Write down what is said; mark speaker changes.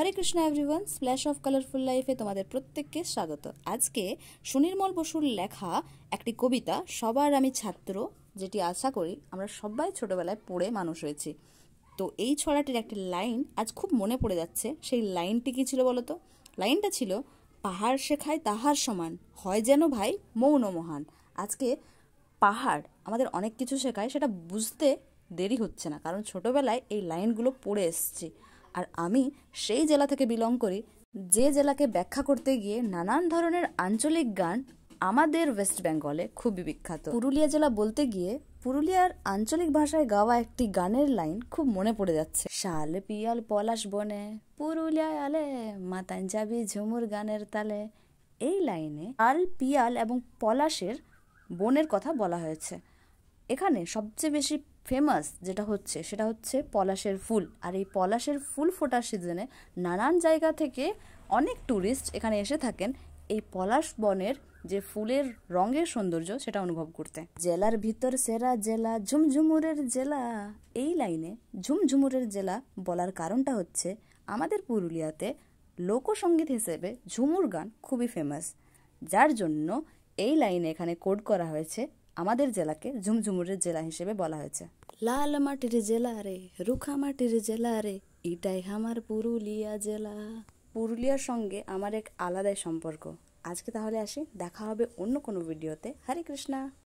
Speaker 1: Hare Krishna everyone, splash of colourful লাইফে তোমাদের প্রত্যেককে স্বাগত। আজকে সুনির্মল বসুর লেখা একটি কবিতা, সবার আমি ছাত্র, যেটি আশা করি আমরা সবাই ছোটবেলায় পড়ে মানুষ হয়েছি। তো এই ছড়াটির একটি লাইন আজ খুব মনে পড়ে যাচ্ছে। সেই লাইনটি কি ছিল বলো তো? লাইনটা ছিল, পাহাড় শেখায় তাহার সমান, হয় যেন ভাই মৌন মহান। আজকে পাহাড় আমাদের অনেক কিছু শেখায়, সেটা বুঝতে দেরি হচ্ছে না, কারণ ছোটবেলায় এই লাইনগুলো পড়ে এসেছি। আর আমি সেই জেলা থেকে বিলং করি, যে জেলাকে ব্যাখ্যা করতে গিয়ে নানান ধরনের আঞ্চলিক গান আমাদের ওয়েস্ট বেঙ্গলে খুবই বিখ্যাত। পুরুলিয়া জেলা বলতে গিয়ে পুরুলিয়ার আঞ্চলিক ভাষায় গাওয়া একটি গানের লাইন খুব মনে পড়ে যাচ্ছে। শাল পিয়াল পলাশ বনে পুরুলিয়ায় আলে, মাতান যাবি ঝুমুর গানের তালে। এই লাইনে শাল পিয়াল এবং পলাশের বনের কথা বলা হয়েছে। এখানে সবচেয়ে বেশি ফেমাস যেটা হচ্ছে সেটা হচ্ছে পলাশের ফুল। আর এই পলাশের ফুল ফোটার সিজনে নানান জায়গা থেকে অনেক ট্যুরিস্ট এখানে এসে থাকেন এই পলাশ বনের যে ফুলের রঙের সৌন্দর্য সেটা অনুভব করতে। জেলার ভিতর সেরা জেলা ঝুমঝুমুরের জেলা। এই লাইনে ঝুমঝুমুরের জেলা বলার কারণটা হচ্ছে আমাদের পুরুলিয়াতে লোকসঙ্গীত হিসেবে ঝুমুর গান খুবই ফেমাস, যার জন্য এই লাইনে এখানে কোড করা হয়েছে, আমাদের জেলাকে ঝুমঝুমুরের জেলা হিসেবে বলা হয়েছে। লাল মাটির জেলা রে, রুখা মাটির জেলা রে, এটাই আমার পুরুলিয়া জেলা। পুরুলিয়ার সঙ্গে আমার এক আলাদাই সম্পর্ক। আজকে তাহলে আসি, দেখা হবে অন্য কোনো ভিডিওতে। হরে কৃষ্ণা।